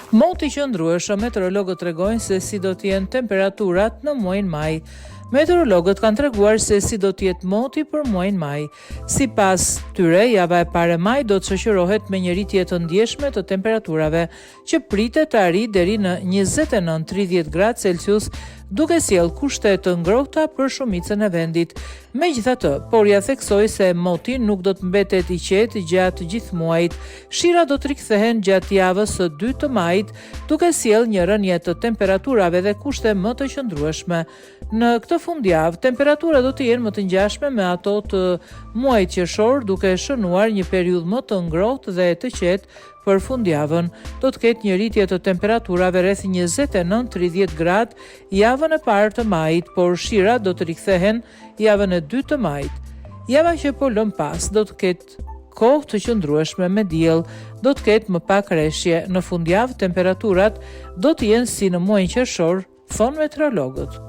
Moti qëndrueshëm, meteorologët tregojnë se si do të jenë temperaturat në muajin maj. Meteorologët kanë treguar se si do të jetë moti për muajin maj. Sipas tyre, java e parë maj do të shoqërohet me një rritje të ndjeshme të temperaturave, që pritet të arrijë deri në 29-30 gradë Celsius, duke sjellë kushte të ngrohta për shumicën e vendit. Megjithatë, Porja theksoi se moti nuk do të mbetet i qetë gjatë gjithë muajit. Shira do të rikthehen gjatë javës së 2 të majit, duke sjellë një rënje të temperaturave dhe kushte më të qëndrueshme. Në këtë fundjavë, temperaturat do të jenë më të ngjashme me ato të muajit qershor, duke shënuar një periudhë më të ngrohtë dhe të qetë. Për fundjavën do të ketë një rritje të temperaturave rreth 29-30 gradë javën e parë të majit, por shira do të rikthehen javën e 2 të majit. Java që po lëm pas do të ketë kohë të qëndrueshme me diell, do të ketë më pak reshje. Në fundjavë temperaturat do të jenë si në muajin qershor, thonë meteorologët.